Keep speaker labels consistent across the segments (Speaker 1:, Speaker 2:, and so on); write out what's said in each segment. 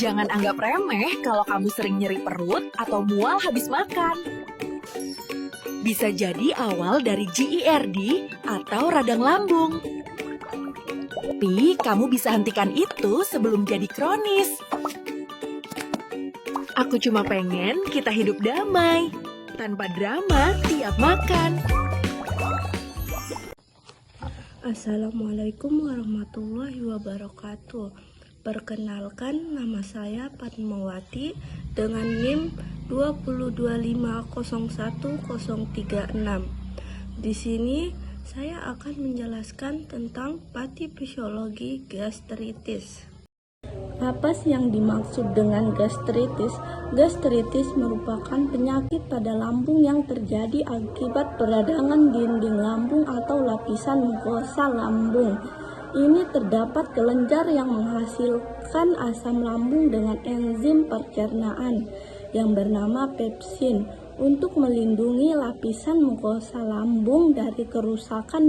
Speaker 1: Jangan anggap remeh kalau kamu sering nyeri perut atau mual habis makan. Bisa jadi awal dari GERD atau radang lambung. Tapi kamu bisa hentikan itu sebelum jadi kronis. Aku cuma pengen kita hidup damai, tanpa drama tiap makan.
Speaker 2: Assalamualaikum warahmatullahi wabarakatuh. Perkenalkan, nama saya Padmawati dengan NIM 2250136. Di sini saya akan menjelaskan tentang patofisiologi gastritis. Apa sih yang dimaksud dengan gastritis? Gastritis merupakan penyakit pada lambung yang terjadi akibat peradangan dinding lambung atau lapisan mukosa lambung. Ini terdapat kelenjar yang menghasilkan asam lambung dengan enzim pencernaan yang bernama pepsin untuk melindungi lapisan mukosa lambung dari kerusakan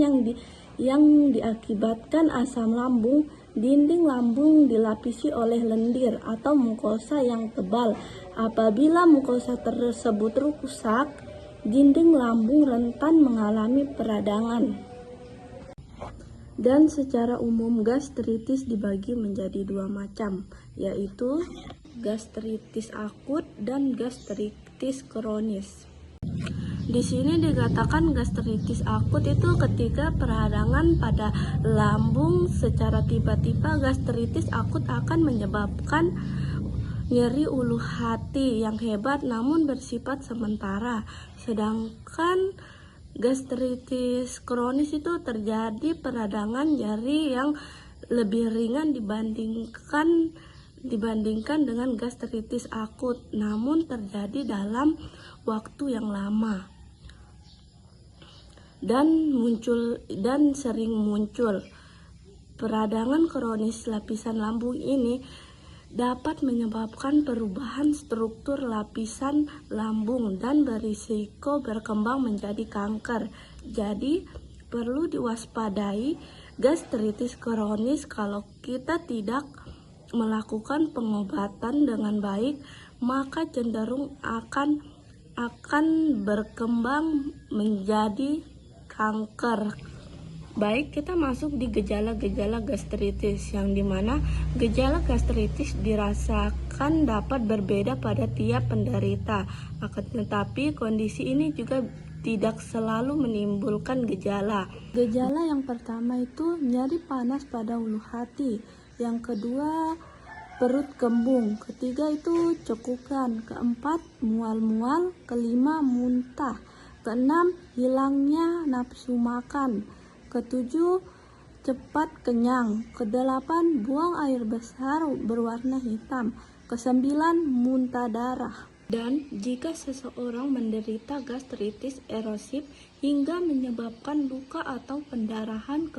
Speaker 2: yang diakibatkan asam lambung. Dinding lambung dilapisi oleh lendir atau mukosa yang tebal. Apabila mukosa tersebut rusak, dinding lambung rentan mengalami peradangan. Dan secara umum gastritis dibagi menjadi dua macam, yaitu gastritis akut dan gastritis kronis. Di sini dikatakan gastritis akut itu ketika peradangan pada lambung secara tiba-tiba. Gastritis akut akan menyebabkan nyeri ulu hati yang hebat namun bersifat sementara. Sedangkan gastritis kronis itu terjadi peradangan nyeri yang lebih ringan dibandingkan dengan gastritis akut, namun terjadi dalam waktu yang lama dan sering muncul. Peradangan kronis lapisan lambung ini dapat menyebabkan perubahan struktur lapisan lambung dan berisiko berkembang menjadi kanker. Jadi perlu diwaspadai gastritis kronis. Kalau kita tidak melakukan pengobatan dengan baik, maka cenderung akan berkembang menjadi kanker. Baik, kita masuk di gejala-gejala gastritis, yang dimana gejala gastritis dirasakan dapat berbeda pada tiap penderita. Akan tetapi kondisi ini juga tidak selalu menimbulkan gejala. Gejala yang pertama itu nyeri panas pada ulu hati. Yang kedua, perut kembung. Ketiga itu cekukan. Keempat, mual-mual. Kelima, muntah. Keenam, hilangnya nafsu makan. Ketujuh, cepat kenyang. Kedelapan, buang air besar berwarna hitam. Kesembilan, muntah darah. Dan jika seseorang menderita gastritis erosif hingga menyebabkan luka atau pendarahan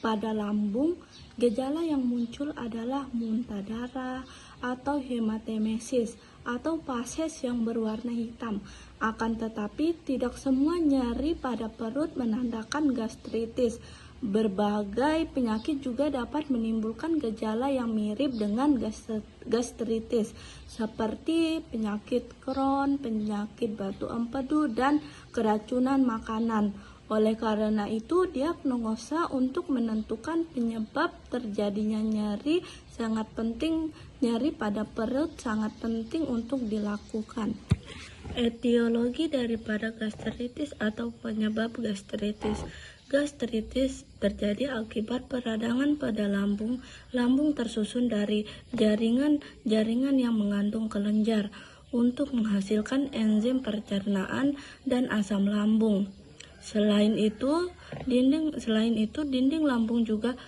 Speaker 2: pada lambung, gejala yang muncul adalah muntah darah atau hematemesis atau pases yang berwarna hitam. Akan tetapi tidak semua nyeri pada perut menandakan gastritis. Berbagai penyakit juga dapat menimbulkan gejala yang mirip dengan gastritis, seperti penyakit Crohn, penyakit batu empedu, dan keracunan makanan. Oleh karena itu, diagnosa untuk menentukan penyebab terjadinya nyeri sangat penting. Nyeri pada perut sangat penting untuk dilakukan. Etiologi daripada gastritis atau penyebab gastritis. Gastritis terjadi akibat peradangan pada lambung. Lambung tersusun dari jaringan yang mengandung kelenjar untuk menghasilkan enzim pencernaan dan asam lambung. Selain itu, dinding lambung juga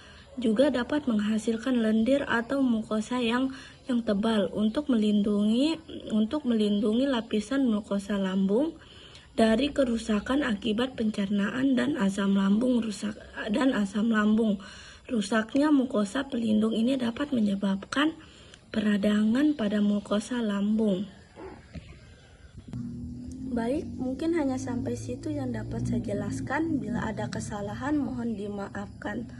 Speaker 2: dapat menghasilkan lendir atau mukosa yang tebal untuk melindungi lapisan mukosa lambung dari kerusakan akibat pencernaan dan asam lambung. Rusaknya mukosa pelindung ini dapat menyebabkan peradangan pada mukosa lambung. Baik, mungkin hanya sampai situ yang dapat saya jelaskan. Bila ada kesalahan mohon dimaafkan.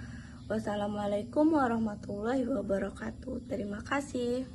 Speaker 2: Wassalamualaikum warahmatullahi wabarakatuh. Terima kasih.